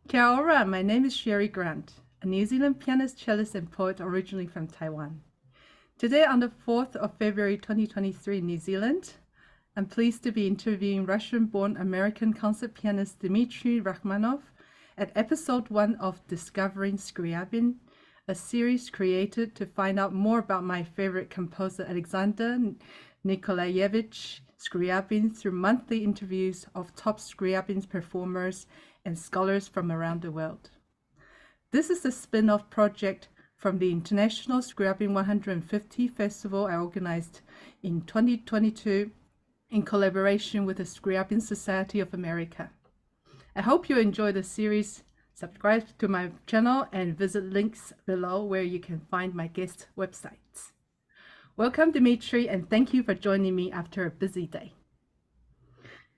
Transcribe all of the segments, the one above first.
Kia ora, my name is Sherry Grant, a New Zealand pianist, cellist, and poet originally from Taiwan. Today, on the 4th of February 2023 in New Zealand, I'm pleased to be interviewing Russian-born American concert pianist Dmitry Rachmanov at episode 1 of Discovering Scriabin, a series created to find out more about my favorite composer Alexander Nikolaevich Scriabin through monthly interviews of top Scriabin performers and scholars from around the world. This is a spin-off project from the International Scriabin 150 Festival I organized in 2022 in collaboration with the Scriabin Society of America. I hope you enjoy the series. Subscribe to my channel and visit links below where you can find my guest websites. Welcome, Dmitry, and thank you for joining me after a busy day.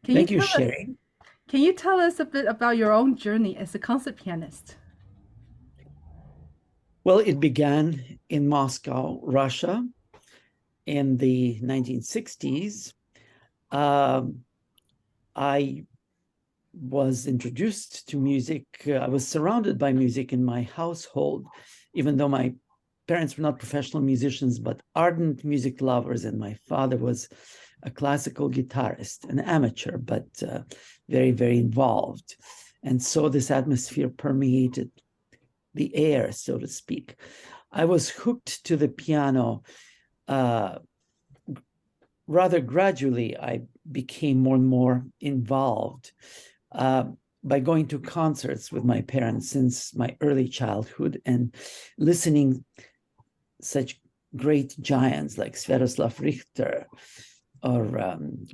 Thank you, Sherry. Can you tell us a bit about your own journey as a concert pianist? Well, it began in Moscow, Russia, in the 1960s. I was introduced to music. I was surrounded by music in my household, even though my parents were not professional musicians, but ardent music lovers. And my father was a classical guitarist, an amateur, but very, very involved. And so this atmosphere permeated the air, so to speak. I was hooked to the piano rather gradually. I became more and more involved by going to concerts with my parents since my early childhood and listening such great giants like Sviatoslav Richter or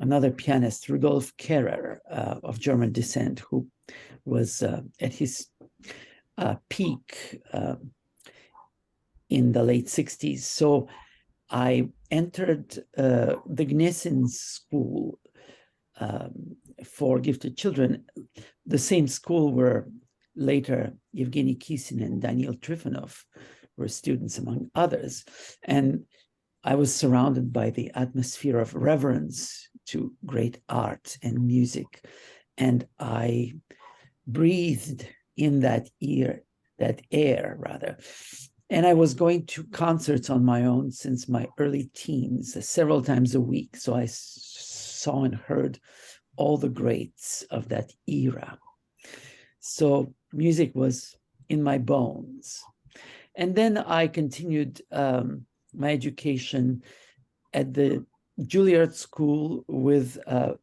another pianist, Rudolf Kerrer, of German descent, who was at his peak in the late 60s. So I entered the Gnesin School for gifted children, the same school where later Evgeny Kissin and Daniil Trifonov were students, among others. And I was surrounded by the atmosphere of reverence to great art and music. And I breathed in that air. And I was going to concerts on my own since my early teens, several times a week. So I saw and heard all the greats of that era. So music was in my bones. And then I continued my education at the Juilliard School with a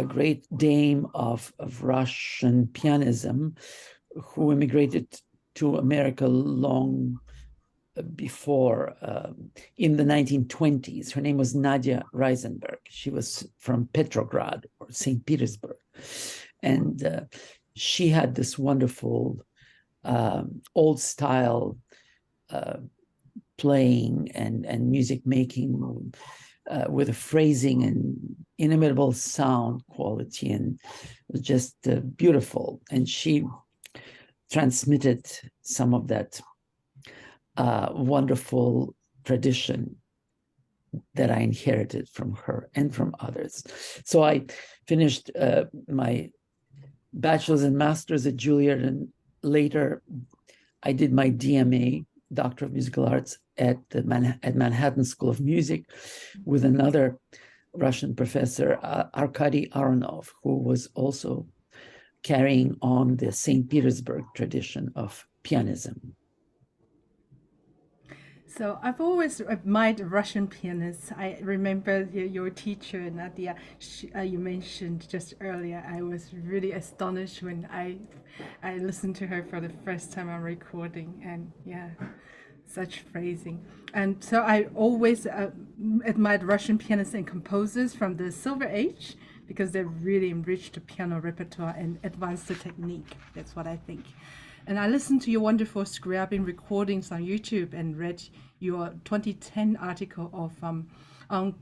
great dame of Russian pianism who immigrated to America long before, in the 1920s. Her name was Nadia Reisenberg. She was from Petrograd or St. Petersburg. And she had this wonderful old style playing and music making with a phrasing and inimitable sound quality, and just beautiful. And she transmitted some of that wonderful tradition that I inherited from her and from others. So I finished my bachelor's and master's at Juilliard, and later I did my DMA, Doctor of Musical Arts, at Manhattan School of Music with another Russian professor, Arkady Aronov, who was also carrying on the St. Petersburg tradition of pianism. So I've always admired Russian pianists. I remember your teacher, Nadia, you mentioned just earlier. I was really astonished when I listened to her for the first time on recording, and yeah, such phrasing. And so I always admired Russian pianists and composers from the Silver Age because they really enriched the piano repertoire and advanced the technique. That's what I think. And I listened to your wonderful Scriabin recordings on YouTube and read your 2010 article of on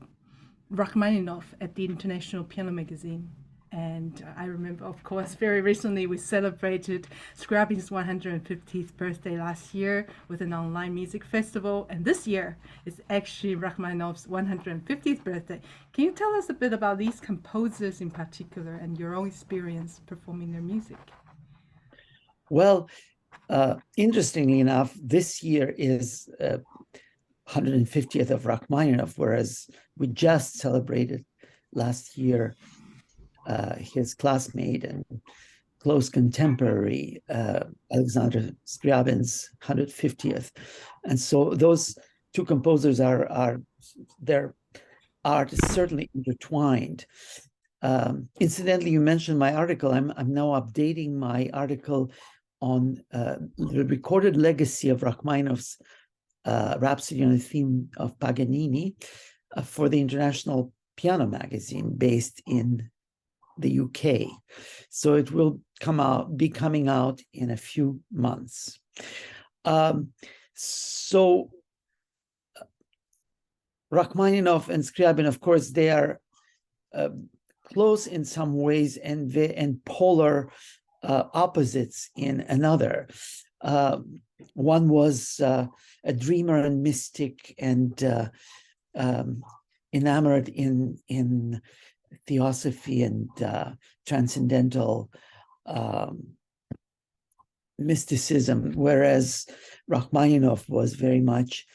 Rachmaninoff at the International Piano Magazine. And I remember, of course, very recently we celebrated Scriabin's 150th birthday last year with an online music festival. And this year is actually Rachmaninoff's 150th birthday. Can you tell us a bit about these composers in particular and your own experience performing their music? Well, interestingly enough, this year is 150th of Rachmaninoff, whereas we just celebrated last year his classmate and close contemporary, Alexander Scriabin's 150th. And so those two composers their art is certainly intertwined. Incidentally, you mentioned my article. I'm now updating my article on the recorded legacy of Rachmaninoff's Rhapsody on the Theme of Paganini for the International Piano Magazine based in the UK. So it will be coming out in a few months. So Rachmaninoff and Scriabin, of course, they are close in some ways and polar opposites in another. One was a dreamer and mystic and enamored in theosophy and transcendental mysticism, whereas Rachmaninoff was very much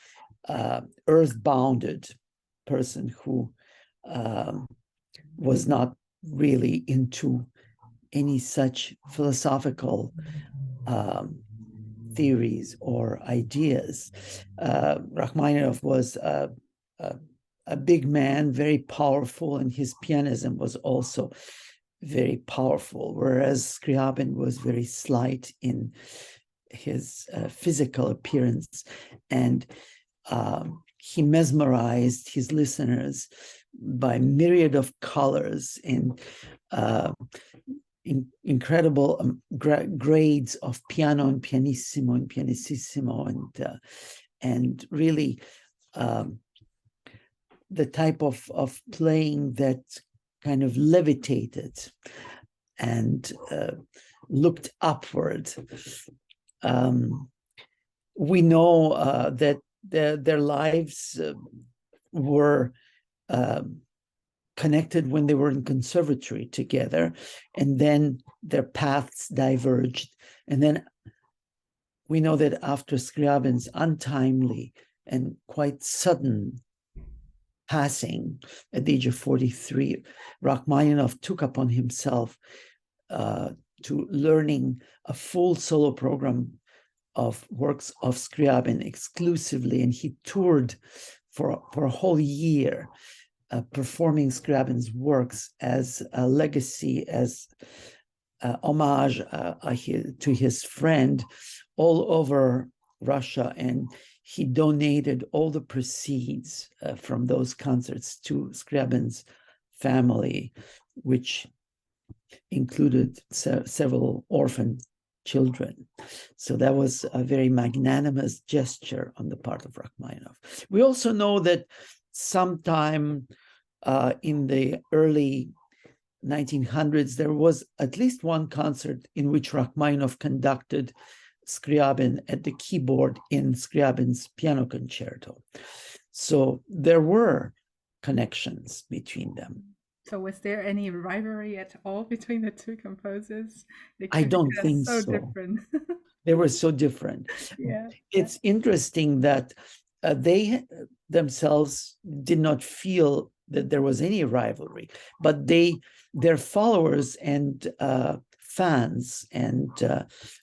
earth-bounded person who was not really into any such philosophical theories or ideas. Rachmaninoff was a big man, very powerful, and his pianism was also very powerful, whereas Scriabin was very slight in his physical appearance, and he mesmerized his listeners by myriad of colors and incredible grades of piano and pianissimo and pianissimo and really the type of playing that kind of levitated and looked upward. We know that their lives were connected when they were in conservatory together, and then their paths diverged. And then we know that after Scriabin's untimely and quite sudden passing at the age of 43, Rachmaninoff took upon himself to learning a full solo program of works of Scriabin exclusively, and he toured for a whole year, performing Scriabin's works as a legacy, as homage to his friend all over Russia, and he donated all the proceeds from those concerts to Scriabin's family, which included several orphan children. So that was a very magnanimous gesture on the part of Rachmaninoff. We also know that sometime in the early 1900s, there was at least one concert in which Rachmaninoff conducted Scriabin at the keyboard in Scriabin's piano concerto. So there were connections between them. So was there any rivalry at all between the two composers? I don't think so. Different. They were so different. Yeah. It's interesting that they themselves did not feel that there was any rivalry, but their followers and fans and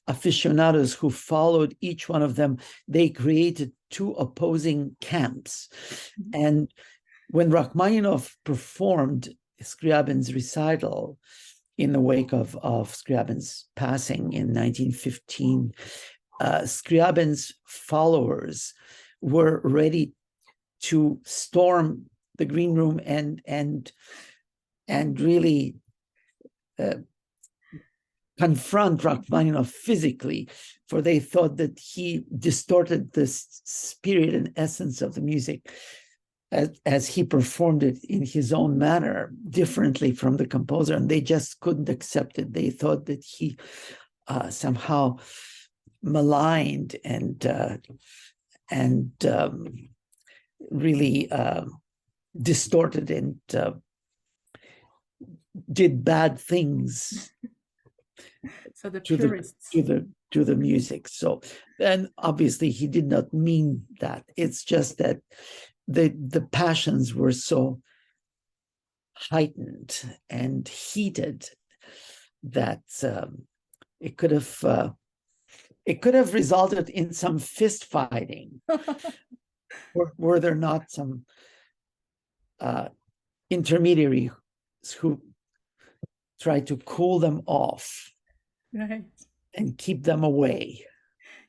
aficionados who followed each one of them, they created two opposing camps. And when Rachmaninoff performed Scriabin's recital in the wake of Scriabin's passing in 1915, Scriabin's followers were ready to storm the green room and really confront Rachmaninoff physically, for they thought that he distorted the spirit and essence of the music as he performed it in his own manner, differently from the composer, and they just couldn't accept it. They thought that he somehow maligned and really distorted and did bad things so the to purists. to to the music. So, and obviously he did not mean that. It's just that the passions were so heightened and heated that it could have resulted in some fist fighting. were there not some intermediaries who tried to cool them off Right. and keep them away?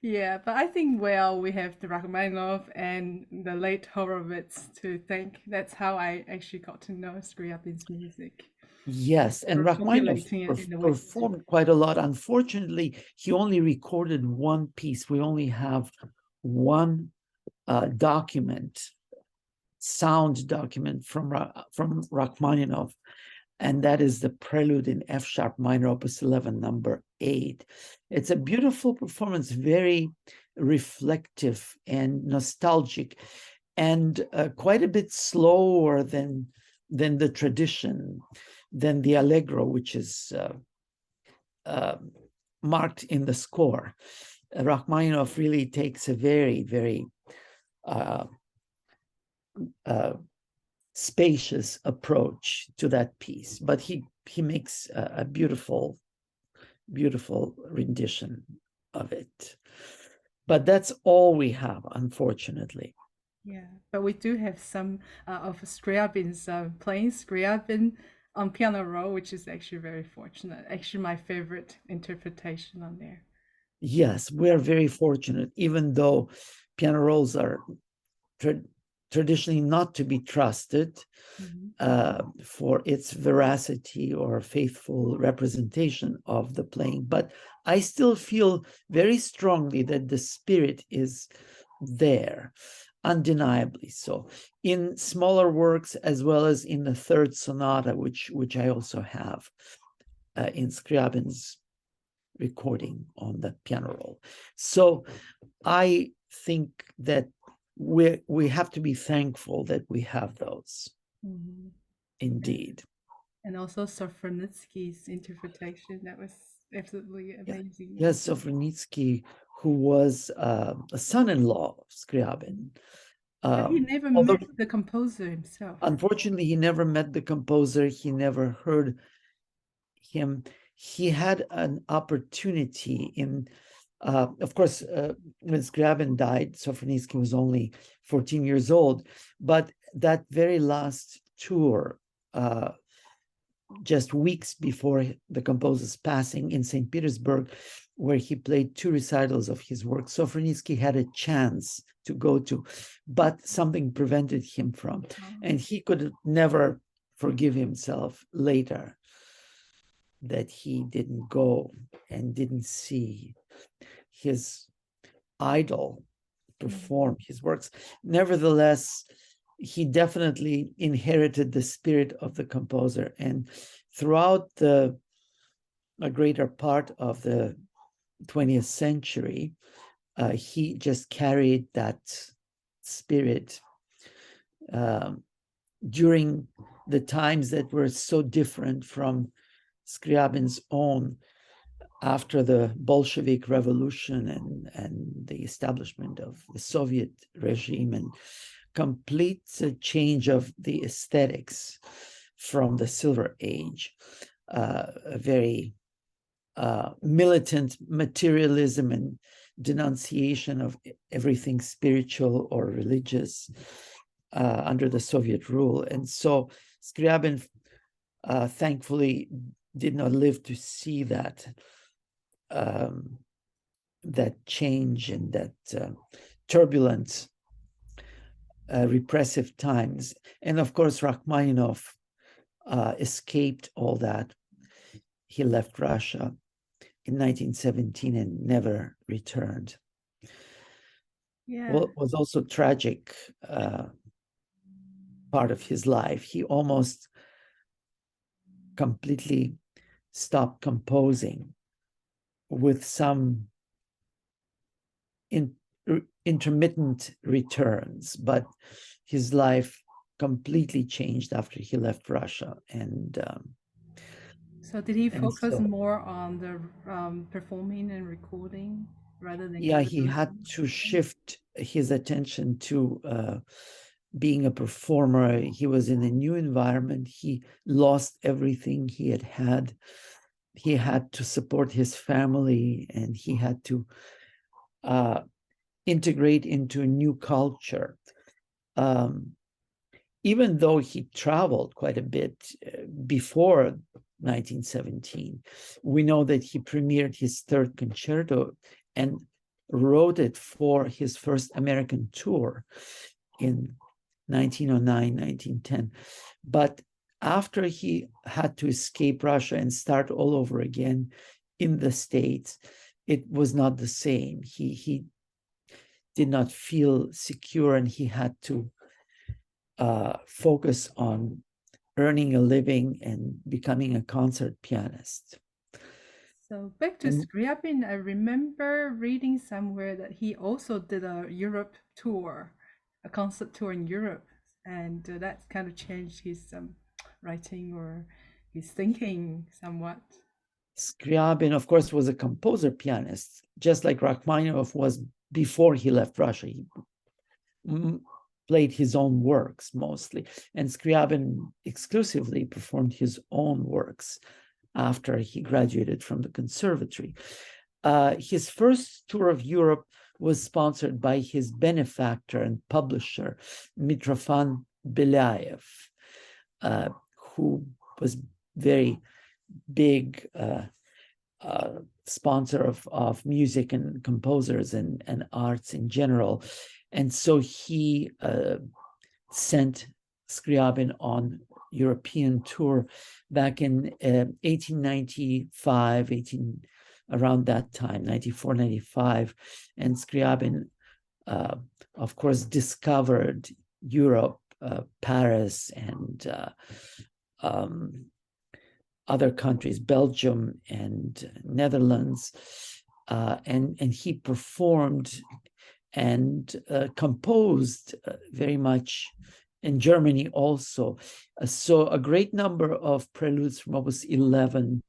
Yeah, but I think, well, we have the Rachmanov and the late Horowitz to thank. That's how I actually got to know Scriabin's music. Yes, and For Rachmaninoff populating it in the West. performed quite a lot. Unfortunately, he only recorded one piece. We only have one sound document from Rachmaninoff, and that is the Prelude in F sharp minor, Opus 11, number 8. It's a beautiful performance, very reflective and nostalgic, and quite a bit slower than the tradition, than the Allegro, which is marked in the score. Rachmaninoff really takes a very, very spacious approach to that piece, but he makes a beautiful rendition of it. But that's all we have, unfortunately. Yeah, but we do have some of Scriabin's playing Scriabin on piano roll, which is actually very fortunate. Actually, my favorite interpretation on there. Yes, we're very fortunate, even though piano rolls are traditionally not to be trusted for its veracity or faithful representation of the playing. But I still feel very strongly that the spirit is there, undeniably so, in smaller works as well as in the third sonata, which I also have in Scriabin's recording on the piano roll. So I think that we have to be thankful that we have those. Indeed. And also Sofronitsky's interpretation, that was absolutely amazing. Yes, Sofronitsky, who was a son-in-law of Scriabin. But he never met the composer himself. Unfortunately, he never met the composer. He never heard him. He had an opportunity in, of course, when Scriabin died, Sofronitsky was only 14 years old. But that very last tour, just weeks before the composer's passing in St. Petersburg, where he played 2 recitals of his work, Sofronitsky had a chance to go to, but something prevented him from. And he could never forgive himself later that he didn't go and didn't see his idol perform his works. Nevertheless, he definitely inherited the spirit of the composer, and throughout a greater part of the 20th century, he just carried that spirit during the times that were so different from Scriabin's own after the Bolshevik Revolution and the establishment of the Soviet regime, and complete change of the aesthetics from the Silver Age, a very militant materialism and denunciation of everything spiritual or religious under the Soviet rule. And so Scriabin thankfully did not live to see that change and that turbulent repressive times. And of course, Rachmaninoff escaped all that. He left Russia in 1917 and never returned. Yeah. Well, it was also tragic part of his life. He almost completely stopped composing, with some intermittent returns, but his life completely changed after he left Russia. And So did he And focus so, more on the performing and recording rather than yeah, he had composing? to shift his attention to being a performer. He was in a new environment. He lost everything he had had. He had to support his family, and he had to integrate into a new culture. Even though he traveled quite a bit before 1917, we know that he premiered his third concerto and wrote it for his first American tour in 1909, 1910. But after he had to escape Russia and start all over again in the States, it was not the same. He did not feel secure, and he had to focus on earning a living and becoming a concert pianist. So back to And Scriabin, I remember reading somewhere that he also did a Europe tour, a concert tour in Europe, and that kind of changed his writing or his thinking somewhat. Scriabin, of course, was a composer pianist, just like Rachmaninoff was before he left Russia. He played his own works mostly, and Scriabin exclusively performed his own works after he graduated from the conservatory. His first tour of Europe was sponsored by his benefactor and publisher, Mitrofan Belyaev, who was very big sponsor of music and composers and arts in general. And so he sent Scriabin on European tour back in 1895, around that time, 94, 95. And Scriabin, of course, discovered Europe, Paris, and other countries, Belgium and Netherlands, and he performed and composed very much in Germany also. So a great number of preludes from Opus 11,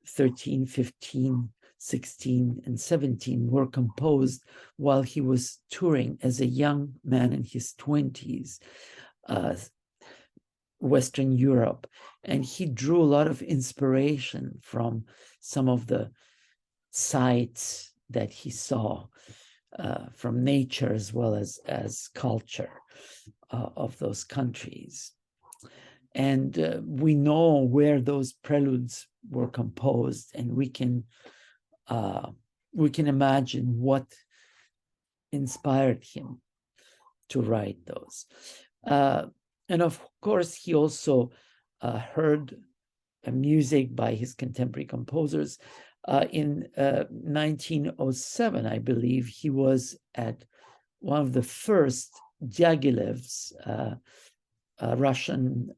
13, 15, 16, and 17 were composed while he was touring as a young man in his 20s, Western Europe. And he drew a lot of inspiration from some of the sights that he saw from nature as well as culture of those countries. And we know where those preludes were composed, and we can imagine what inspired him to write those. And of course, he also heard music by his contemporary composers. In 1907, I believe, he was at one of the first Dyaghilev's Russian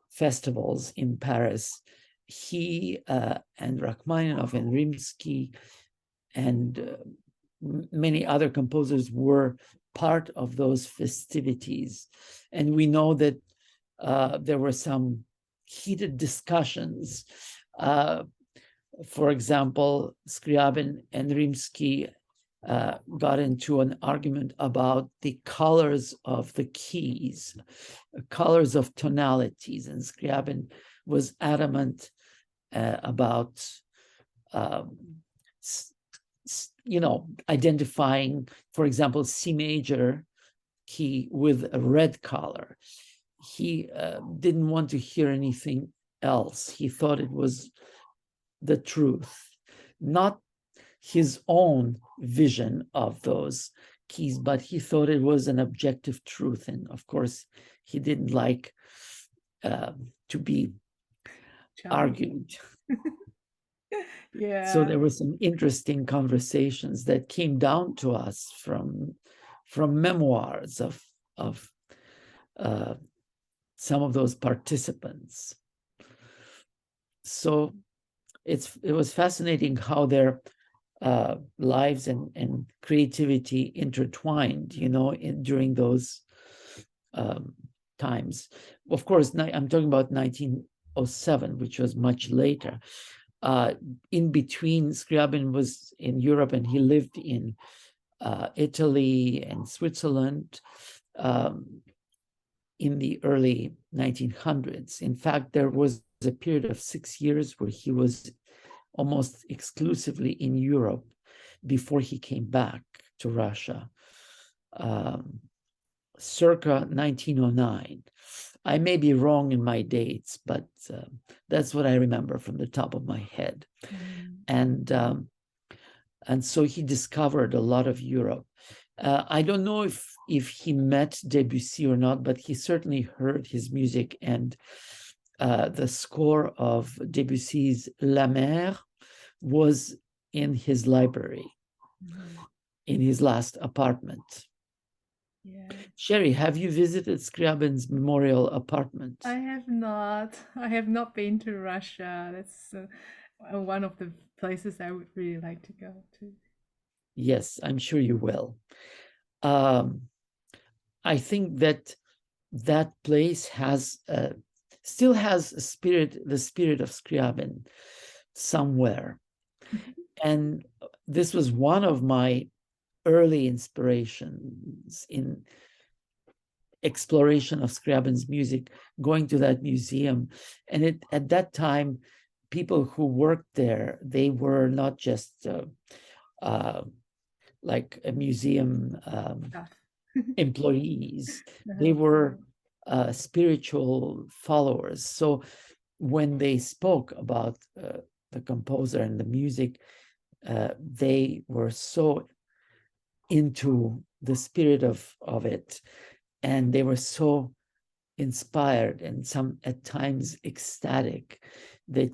festivals in Paris. He and Rachmaninoff and Rimsky and many other composers were part of those festivities. And we know that there were some heated discussions. For example, Scriabin and Rimsky got into an argument about the colors of the keys, colors of tonalities, and Scriabin was adamant about identifying, for example, C major key with a red color. He didn't want to hear anything else. He thought it was the truth, not his own vision of those keys, but he thought it was an objective truth. And of course, he didn't like to be argued. Yeah. So there were some interesting conversations that came down to us from memoirs of some of those participants. So it was fascinating how their lives and creativity intertwined, during those times. Of course, I'm talking about 1907 1907, which was much later. In between, Scriabin was in Europe, and he lived in Italy and Switzerland in the early 1900s. In fact, there was a period of 6 years where he was almost exclusively in Europe before he came back to Russia, circa 1909. I may be wrong in my dates, but that's what I remember from the top of my head. And so he discovered a lot of Europe. I don't know if he met Debussy or not, but he certainly heard his music, and the score of Debussy's La Mer was in his library, in his last apartment. Yeah. Sherry, have you visited Scriabin's memorial apartment? I have not. I have not been to Russia. That's one of the places I would really like to go to. Yes, I'm sure you will. I think that that place has still has a spirit, the spirit of Scriabin somewhere. And this was one of my early inspirations in exploration of Scriabin's music, going to that museum. And at that time, people who worked there, they were not just like a museum employees. They were spiritual followers. So when they spoke about the composer and the music, they were so into the spirit of it, and they were so inspired and some at times ecstatic that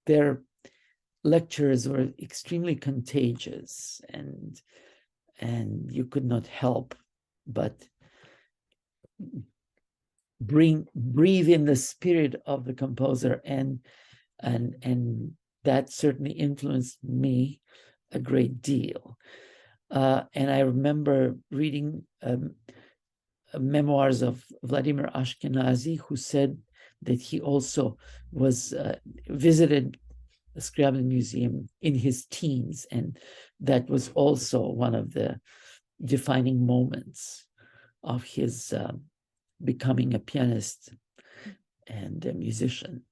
their lectures were extremely contagious, and you could not help but breathe in the spirit of the composer, and that certainly influenced me a great deal. And I remember reading memoirs of Vladimir Ashkenazy, who said that he also was visited the Scriabin Museum in his teens, and that was also one of the defining moments of his becoming a pianist and a musician.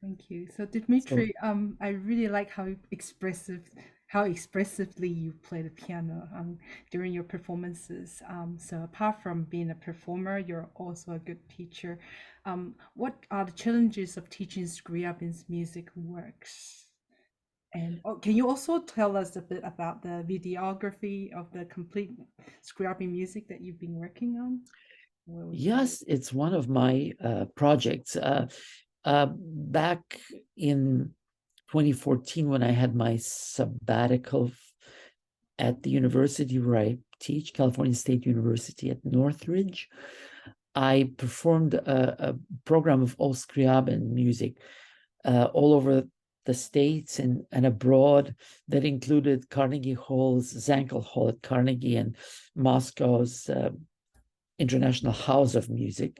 Thank you. So Dmitry, I really like how expressively you play the piano during your performances. So apart from being a performer, you're also a good teacher. What are the challenges of teaching Scriabin's music works? And can you also tell us a bit about the videography of the complete Scriabin music that you've been working on? Yes, it's one of my projects. Back in 2014, when I had my sabbatical at the university where I teach, California State University at Northridge, I performed a program of all Scriabin music all over the States and abroad, that included Carnegie Hall's Zankel Hall at Carnegie and Moscow's International House of Music.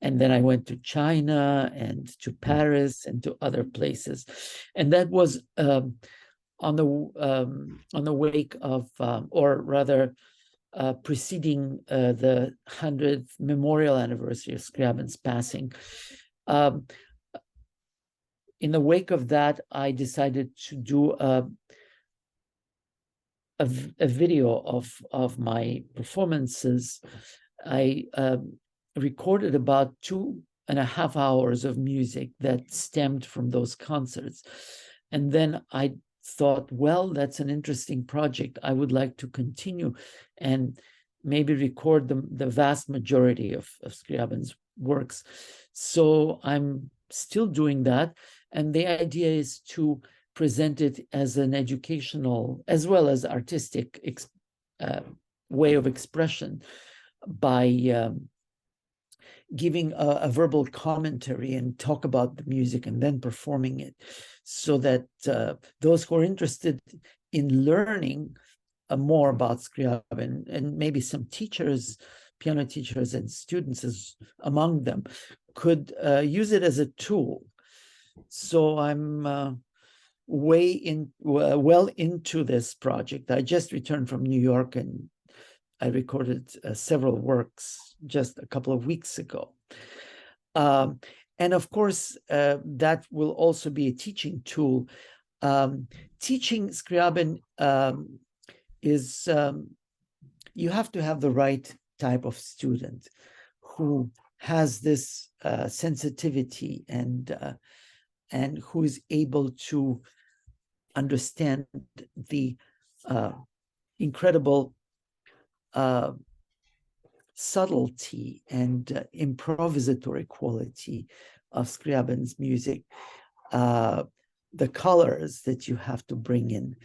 And then I went to China and to Paris and to other places. And that was on the wake of, or rather, preceding the 100th memorial anniversary of Scriabin's passing. In the wake of that, I decided to do a video of my performances. I recorded about 2.5 hours of music that stemmed from those concerts. And then I thought, well, that's an interesting project. I would like to continue and maybe record the vast majority of Scriabin's works. So I'm still doing that. And the idea is to present it as an educational as well as artistic way of expression by giving a verbal commentary and talk about the music and then performing it, so that those who are interested in learning more about Scriabin, and maybe some teachers, piano teachers and students among them, could use it as a tool. So I'm well into this project. I just returned from New York and I recorded several works just a couple of weeks ago. And of course, that will also be a teaching tool. Teaching Scriabin is, you have to have the right type of student who has this sensitivity and who is able to understand the incredible subtlety and improvisatory quality of Scriabin's music, the colors that you have to bring in.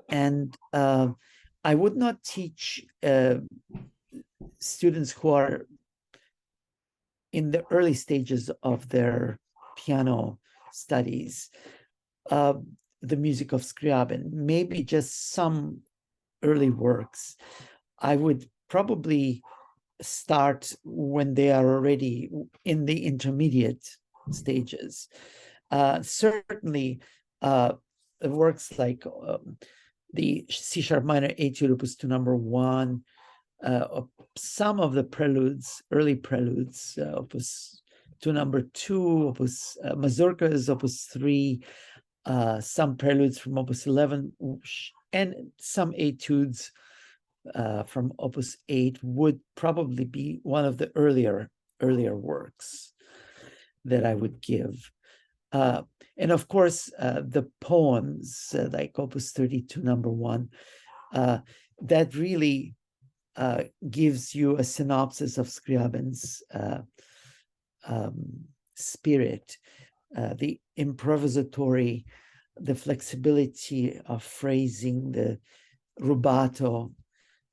And I would not teach students who are in the early stages of their piano studies the music of Scriabin, maybe just some early works. I would probably start when they are already in the intermediate stages. Certainly, works like the C-sharp minor Etude Opus 2 number 1, some of the preludes, early preludes, Opus 2 number 2, Opus Mazurkas, Opus 3, some preludes from Opus 11, and some etudes from Opus 8 would probably be one of the earlier works that I would give. And of course, the poems like Opus 32, number 1, that really gives you a synopsis of Scriabin's spirit, the improvisatory, the flexibility of phrasing, the rubato,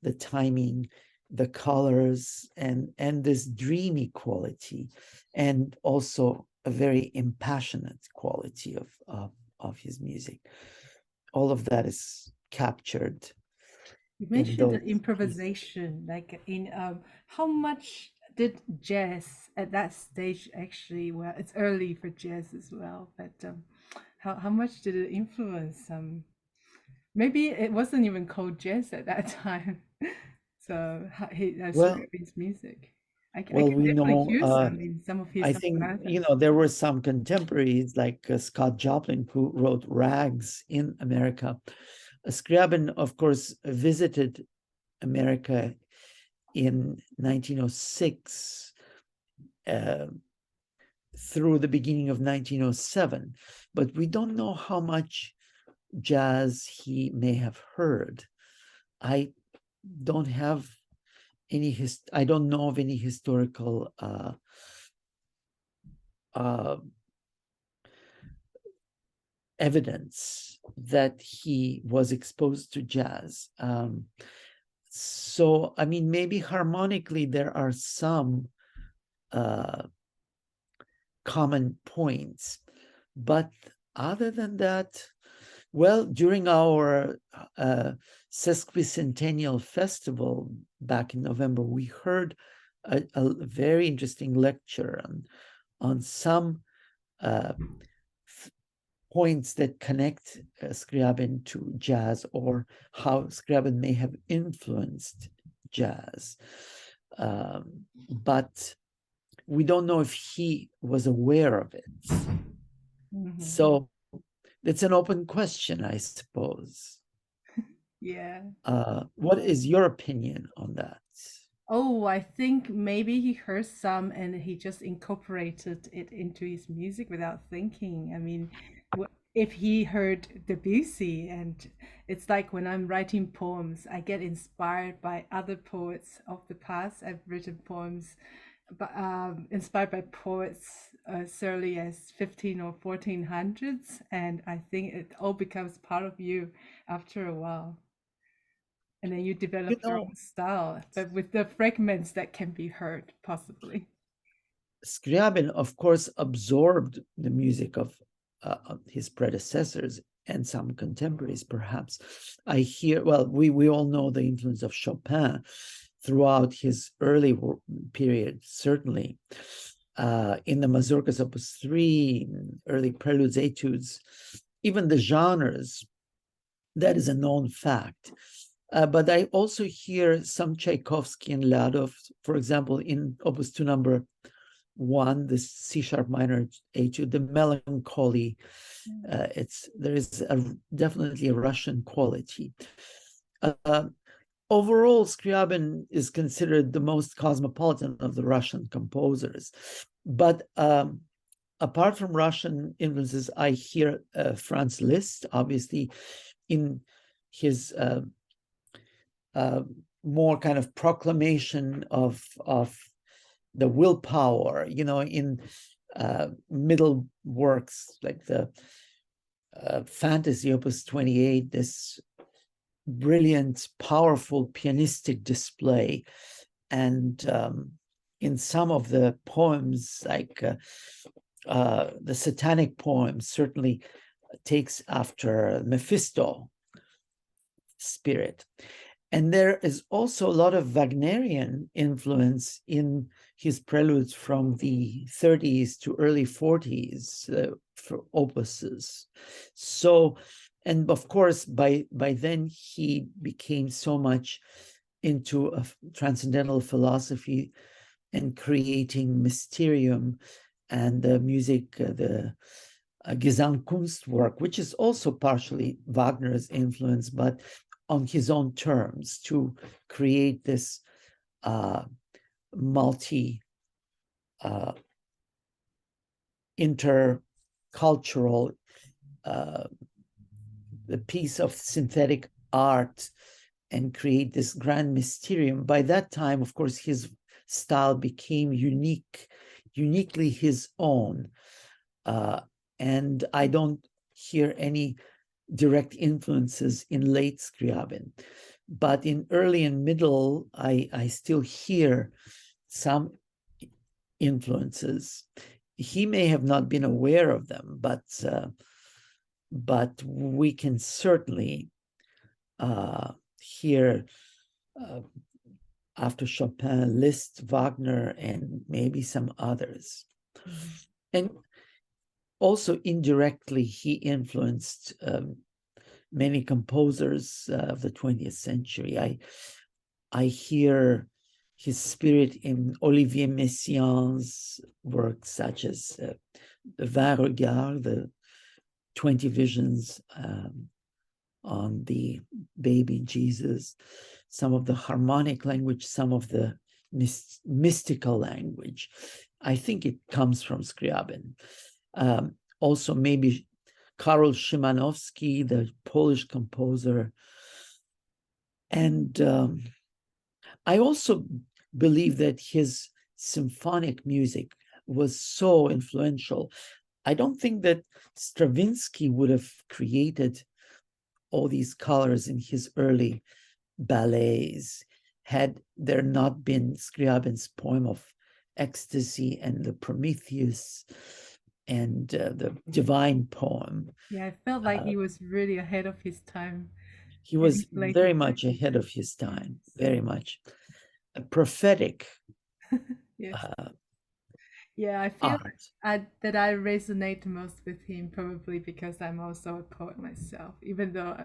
the timing, the colors, and this dreamy quality, and also a very impassionate quality of his music. All of that is captured. You mentioned the improvisation, like in how much did jazz at that stage actually? Well, it's early for jazz as well, but how much did it influence? Maybe it wasn't even called jazz at that time. So Scriabin's music. I Well, can we definitely know, hear some in some of his I think, sonatas. there were some contemporaries like Scott Joplin who wrote rags in America. Scriabin, of course, visited America in 1906 through the beginning of 1907, but we don't know how much jazz he may have heard. I don't have I don't know of any historical evidence that he was exposed to jazz. So, I mean, maybe harmonically there are some common points, but other than that, well, during our sesquicentennial festival back in November, we heard a very interesting lecture on some points that connect Scriabin to jazz, or how Scriabin may have influenced jazz. But we don't know if he was aware of it. Mm-hmm. So it's an open question, I suppose. Yeah. What is your opinion on that? Oh, I think maybe he heard some and he just incorporated it into his music without thinking. I mean, if he heard Debussy, and it's like when I'm writing poems, I get inspired by other poets of the past. I've written poems inspired by poets as early as 15 or 1400s, and I think it all becomes part of you after a while. And then you develop your own style, but with the fragments that can be heard, possibly. Scriabin, of course, absorbed the music of his predecessors and some contemporaries, perhaps. I hear, well, we all know the influence of Chopin throughout his early period, certainly. in the mazurkas opus 3, early preludes, etudes, even the genres, that is a known fact. But I also hear some Tchaikovsky and Ladov, for example, in opus 2 number 1, the C-sharp minor etude, the melancholy. There is definitely a Russian quality. Overall, Scriabin is considered the most cosmopolitan of the Russian composers. But apart from Russian influences, I hear Franz Liszt, obviously, in his more kind of proclamation of the willpower, in middle works like the Fantasy Opus 28, this brilliant, powerful pianistic display. And in some of the poems, like the satanic poem, certainly takes after Mephisto spirit. And there is also a lot of Wagnerian influence in his preludes from the 30s to early 40s for opuses. So, and of course, by then he became so much into a transcendental philosophy and creating mysterium and the music, the Gesamtkunstwerk, which is also partially Wagner's influence, but on his own terms, to create this intercultural the piece of synthetic art and create this grand mysterium. By that time, of course, his style became uniquely his own. And I don't hear any direct influences in late Scriabin. But in early and middle, I still hear some influences. He may have not been aware of them, but we can certainly hear after Chopin, Liszt, Wagner, and maybe some others. Mm-hmm. And also indirectly, he influenced many composers of the 20th century. I hear his spirit in Olivier Messiaen's works, such as the 20 Regards, the 20 Visions on the baby Jesus, some of the harmonic language, some of the mystical language. I think it comes from Scriabin. Also, maybe Karol Szymanowski, the Polish composer. And I also believe that his symphonic music was so influential. I don't think that Stravinsky would have created all these colors in his early ballets had there not been Scriabin's poem of ecstasy and the Prometheus and the divine poem. Yeah, I felt like he was really ahead of his time. He was very much ahead of his time, very much prophetic. Yes. Yeah, I feel that I resonate most with him, probably because I'm also a poet myself, even though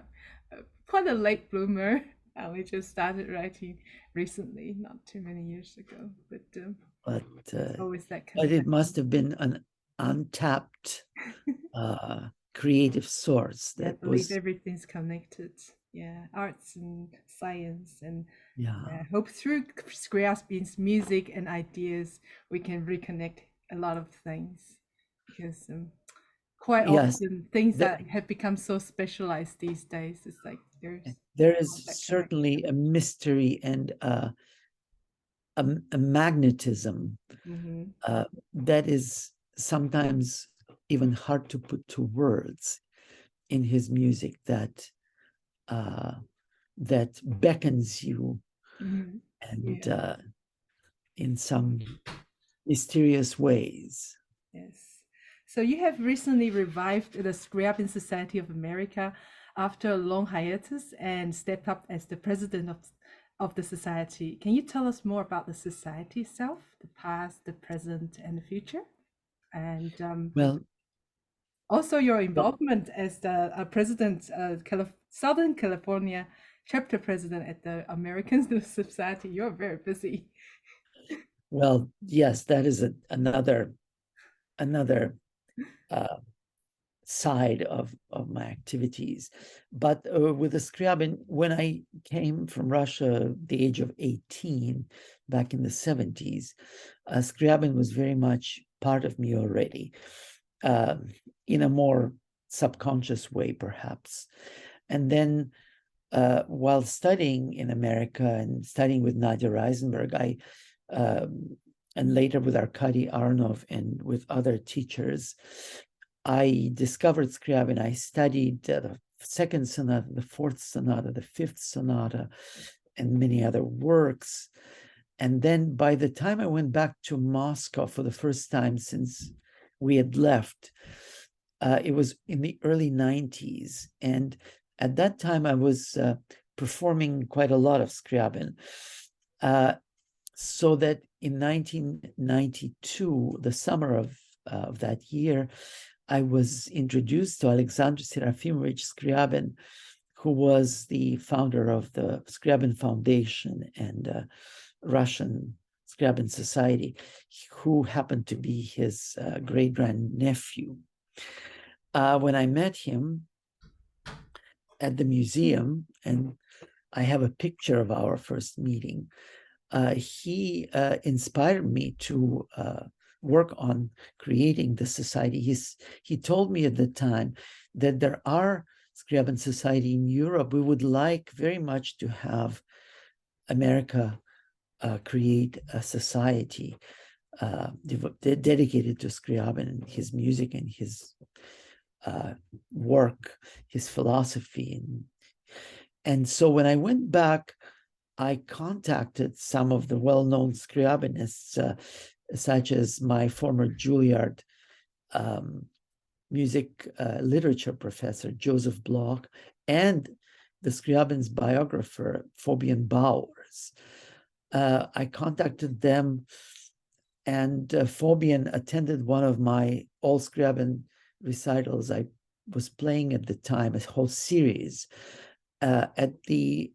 I'm quite a late bloomer. I only just started writing recently, not too many years ago. But always that but it must have been an untapped creative source. I believe everything's connected. Yeah, arts and science, and I hope through Scriabin's music and ideas we can reconnect a lot of things, because quite often things that have become so specialized these days, it's like there is certainly a mystery and a magnetism that is sometimes even hard to put to words in his music, that beckons you and in some mysterious ways. Yes. So you have recently revived the Scriabin Society of America after a long hiatus and stepped up as the president of the society. Can you tell us more about the society itself, the past, the present, and the future? And Well, also your well, involvement as the president, Southern California chapter president at the American Society. You're very busy. well, yes, that is another uh, side of my activities. But with the Scriabin, when I came from Russia at the age of 18, back in the 70s, Scriabin was very much part of me already, in a more subconscious way, perhaps. And then while studying in America and studying with Nadia Reisenberg, and later with Arkady Arnov and with other teachers, I discovered Scriabin. I studied the second sonata, the fourth sonata, the fifth sonata, and many other works. And then by the time I went back to Moscow for the first time since we had left, it was in the early 90s. And at that time, I was performing quite a lot of Scriabin. So that in 1992, the summer of that year, I was introduced to Alexander Serafimovich Scriabin, who was the founder of the Scriabin Foundation and Russian Scriabin Society, who happened to be his great-grandnephew. When I met him at the museum, and I have a picture of our first meeting, he inspired me to work on creating the society. He told me at the time that there are Scriabin Society in Europe. We would like very much to have America create a society dedicated to Scriabin and his music and his work, his philosophy. And so when I went back, I contacted some of the well-known Scriabinists, such as my former Juilliard music literature professor, Joseph Bloch, and the Scriabin's biographer, Fabian Bowers. I contacted them, and Fabian attended one of my all Scriabin recitals. I was playing at the time a whole series at the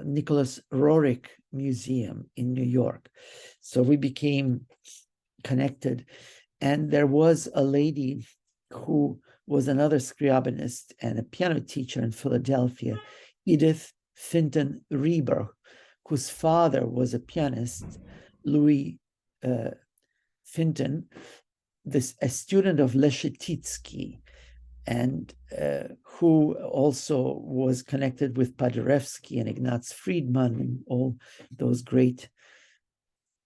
Nicholas Roerich Museum in New York. So we became connected. And there was a lady who was another Scriabinist and a piano teacher in Philadelphia, Edith Finton Reber, whose father was a pianist, Louis Finton, a student of Leschetizky, and who also was connected with Paderewski and Ignaz Friedman and all those great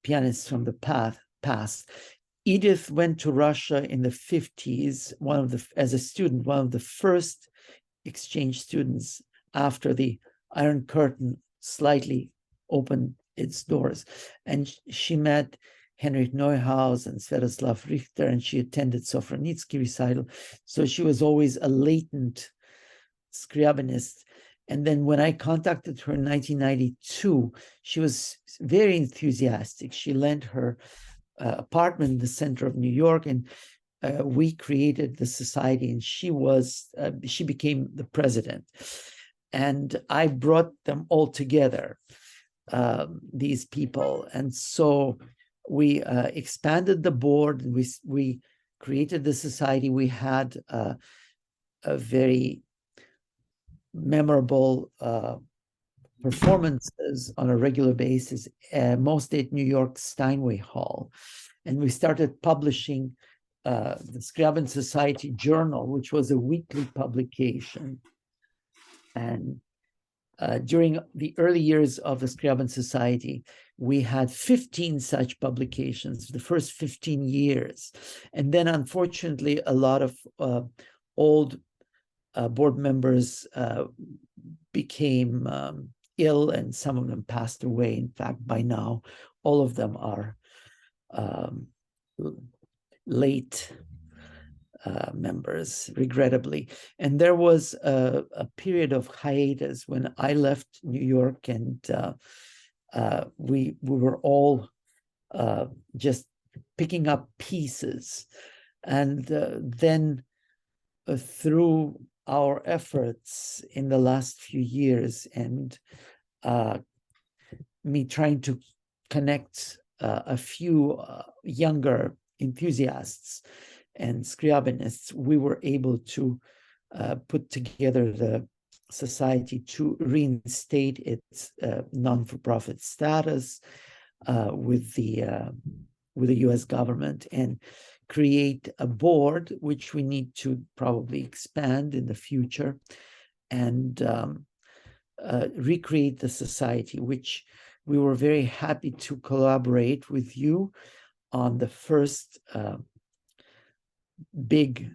pianists from the past. Edith went to Russia in the 50s, as a student, one of the first exchange students after the Iron Curtain slightly opened its doors. And she met Heinrich Neuhaus and Sviatoslav Richter, and she attended Sofronitsky recital. So she was always a latent Scriabinist. And then when I contacted her in 1992, she was very enthusiastic. She lent her apartment in the center of New York, and we created the society, and she became the president. And I brought them all together, these people. And so we expanded the board, and we created the society. We had a very memorable performances on a regular basis, mostly at New York Steinway Hall. And we started publishing the Scriabin Society Journal, which was a weekly publication. And during the early years of the Scriabin Society, we had 15 such publications, the first 15 years. And then, unfortunately, a lot of old board members became ill, and some of them passed away. In fact, by now, all of them are late members, regrettably. And there was a period of hiatus when I left New York, and we were all just picking up pieces. And then through our efforts in the last few years, and me trying to connect a few younger enthusiasts and Scriabinists, we were able to put together the society to reinstate its non-for-profit status with the U.S. government, and create a board, which we need to probably expand in the future, and recreate the society, which we were very happy to collaborate with you on the first big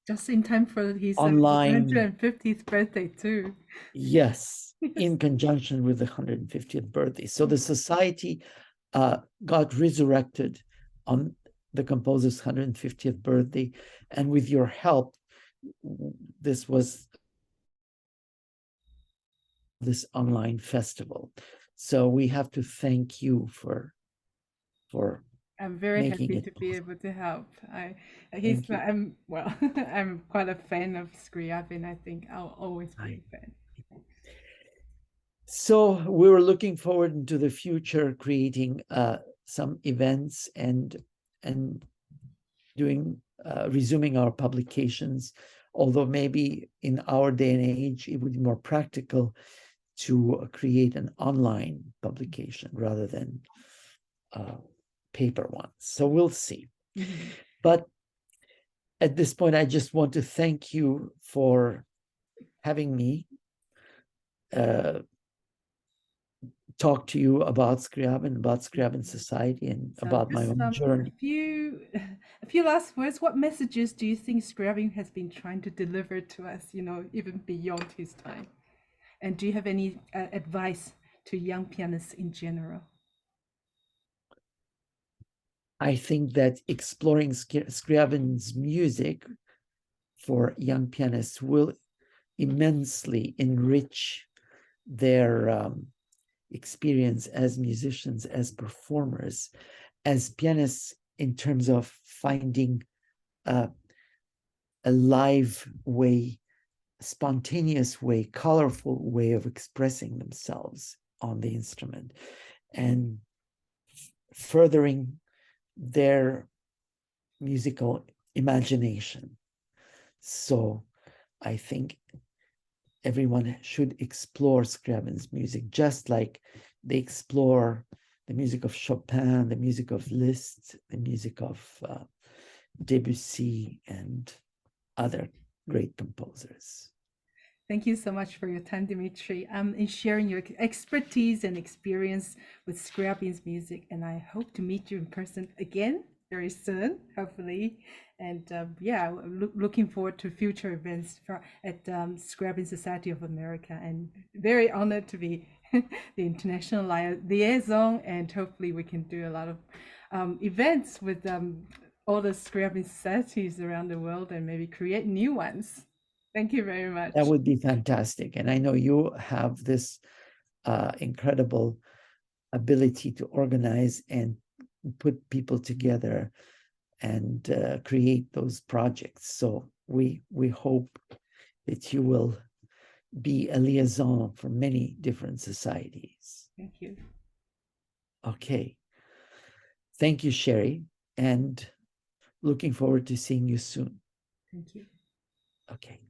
just in time for his online 150th birthday too. Yes, in conjunction with the 150th birthday. So the society got resurrected on the composer's 150th birthday, and with your help, this was this online festival. So we have to thank you for I'm very making happy it to be able to help. Thank you. I'm well. I'm quite a fan of Scriabin. I think I'll always be a fan. So we were looking forward into the future, creating some events and doing resuming our publications. Although maybe in our day and age, it would be more practical to create an online publication rather than paper ones. So we'll see. Mm-hmm. But at this point, I just want to thank you for having me talk to you about Scriabin, about Scriabin Society, and so about my own journey. A few last words. What messages do you think Scriabin has been trying to deliver to us, even beyond his time? And do you have any advice to young pianists in general? I think that exploring Scriabin's music for young pianists will immensely enrich their experience as musicians, as performers, as pianists, in terms of finding a live way, spontaneous way, colorful way of expressing themselves on the instrument, and furthering their musical imagination. So I think everyone should explore Scriabin's music, just like they explore the music of Chopin, the music of Liszt, the music of Debussy, and other great composers. Thank you so much for your time, Dmitry, in sharing your expertise and experience with Scriabin's music. And I hope to meet you in person again very soon, hopefully. And looking forward to future events at Scriabin Society of America. And very honored to be the international liaison. And hopefully we can do a lot of events with all the Scriabin societies around the world, and maybe create new ones. Thank you very much. That would be fantastic. And I know you have this incredible ability to organize and put people together and create those projects. So we hope that you will be a liaison for many different societies. Thank you. Okay. Thank you, Sherry, and looking forward to seeing you soon. Thank you. Okay.